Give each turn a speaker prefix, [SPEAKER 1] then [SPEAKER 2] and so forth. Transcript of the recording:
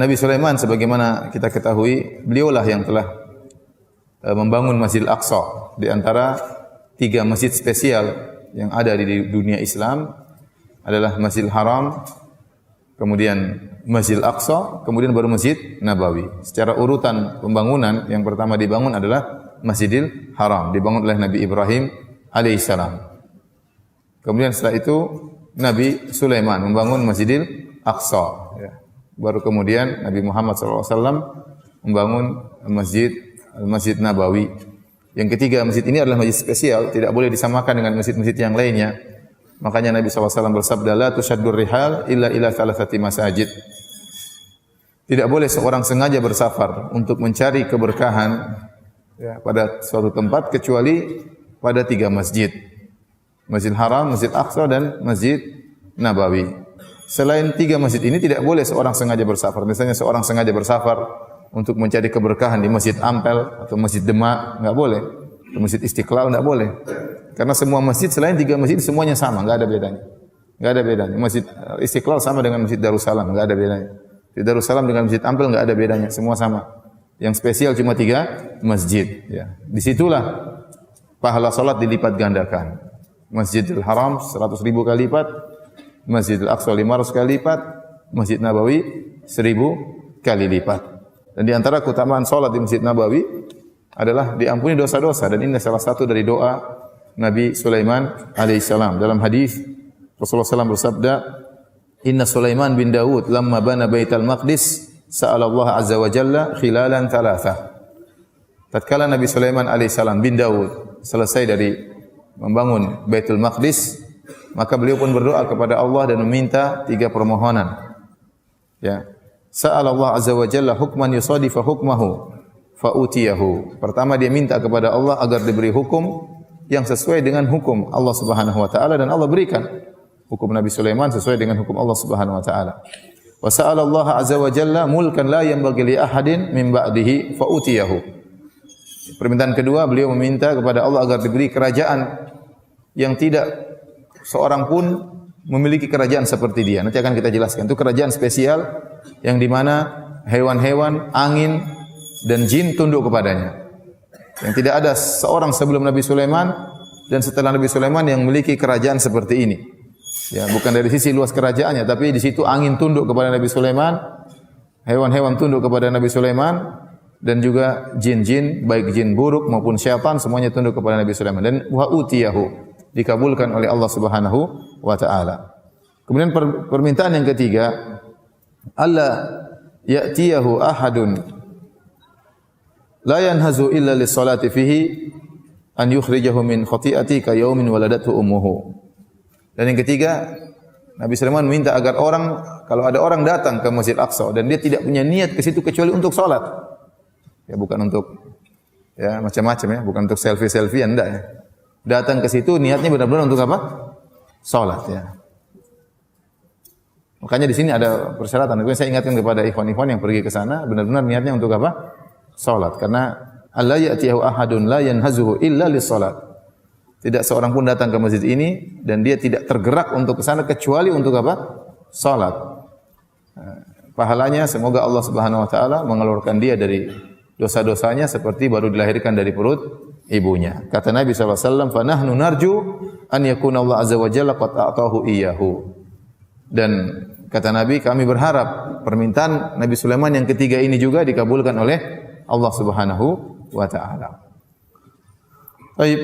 [SPEAKER 1] Nabi Sulaiman sebagaimana kita ketahui, beliaulah yang telah membangun Masjidil Aqsa di antara 3 masjid spesial yang ada di dunia Islam adalah Masjidil Haram, kemudian Masjidil Aqsa, kemudian baru Masjid Nabawi. Secara urutan pembangunan, yang pertama dibangun adalah Masjidil Haram, dibangun oleh Nabi Ibrahim alaihissalam. Kemudian setelah itu Nabi Sulaiman membangun Masjidil Aqsa. Baru kemudian Nabi Muhammad SAW membangun Masjid Nabawi. Yang ketiga, masjid ini adalah masjid spesial, tidak boleh disamakan dengan masjid-masjid yang lainnya. Makanya Nabi SAW bersabda, la tushaddur rihal illa ila thalathati masajid. Tidak boleh seorang sengaja bersafar untuk mencari keberkahan pada suatu tempat kecuali pada 3 masjid. Masjid Haram, Masjid Aqsa dan Masjid Nabawi. Selain 3 masjid ini tidak boleh seorang sengaja bersafar. Misalnya seorang sengaja bersafar untuk mencari keberkahan di Masjid Ampel atau Masjid Demak, enggak boleh. Atau Masjid Istiqlal enggak boleh. Karena semua masjid selain 3 masjid semuanya sama, enggak ada bedanya. Enggak ada bedanya. Masjid Istiqlal sama dengan Masjid Darussalam, enggak ada bedanya. Masjid Darussalam dengan Masjid Ampel enggak ada bedanya, semua sama. Yang spesial cuma 3 masjid, ya. Disitulah pahala salat dilipat gandakan. Masjidil Haram 100.000 kali lipat, Masjidil Aqsa 500 kali lipat, Masjid Nabawi 1000 kali lipat. Dan di antara keutamaan salat di Masjid Nabawi adalah diampuni dosa-dosa, dan ini salah satu dari doa Nabi Sulaiman alaihissalam. Dalam hadis Rasulullah SAW bersabda, Inna Sulaiman bin Dawud lamma bana Baitul Maqdis sa'ala Allah azza wa jalla khilalan thalatha. Tatkala Nabi Sulaiman alaihissalam bin Dawud selesai dari membangun Baitul Maqdis, maka beliau pun berdoa kepada Allah dan meminta 3 permohonan. Ya. Sa'ala Allah azza wa jalla hukman yusadifa hukmahu fa'utiyahu. Pertama dia minta kepada Allah agar diberi hukum yang sesuai dengan hukum Allah Subhanahu wa taala, dan Allah berikan. Hukum Nabi Sulaiman sesuai dengan hukum Allah Subhanahu wa taala. Wa sa'ala Allah azza wa jalla mulkan la yanbaghi li ahadin min ba'dihi fa'utiyahu. Permintaan kedua, beliau meminta kepada Allah agar diberi kerajaan yang tidak seorang pun memiliki kerajaan seperti dia. Nanti akan kita jelaskan. Itu kerajaan spesial yang di mana hewan-hewan, angin dan jin tunduk kepadanya. Yang tidak ada seorang sebelum Nabi Sulaiman dan setelah Nabi Sulaiman yang memiliki kerajaan seperti ini. Ya, bukan dari sisi luas kerajaannya, tapi di situ angin tunduk kepada Nabi Sulaiman, hewan-hewan tunduk kepada Nabi Sulaiman, dan juga jin-jin, baik jin buruk maupun syaitan, semuanya tunduk kepada Nabi Sulaiman. Dan wa utiyahu, dikabulkan oleh Allah Subhanahu wa taala. Kemudian permintaan yang ketiga, alla ya'tiyahu ahadun la yanhazu illa lis-salati fihi an yukhrijahu min khati'ati ka yaumin waladathu ummuhu. Dan yang ketiga, Nabi Sulaiman minta agar kalau ada orang datang ke Masjid Aqsa dan dia tidak punya niat ke situ kecuali untuk salat. Ya, bukan untuk macam-macam ya, bukan untuk selfie-selfie, enggak ya. Datang ke situ niatnya benar-benar untuk apa? Salat, ya. Makanya di sini ada persyaratan. Saya ingatkan kepada ikhwan-ikhwan yang pergi ke sana, benar-benar niatnya untuk apa? Salat. Karena alla ya'tiyahu ahadun la yanhazuhu illa lis-salat. Tidak seorang pun datang ke masjid ini dan dia tidak tergerak untuk ke sana kecuali untuk apa? Salat. Pahalanya semoga Allah Subhanahu wa taala mengeluarkan dia dari dosa-dosanya seperti baru dilahirkan dari perut ibunya. Kata Nabi SAW, فَنَحْنُ نَرْجُو أَنْ يَكُونَ اللَّهُ عَزَّ وَجَلَّ قَدْ أَعْطَاهُ إِيَّهُ. Dan kata Nabi, kami berharap permintaan Nabi Sulaiman yang ketiga ini juga dikabulkan oleh Allah Subhanahu wa taala. Baik.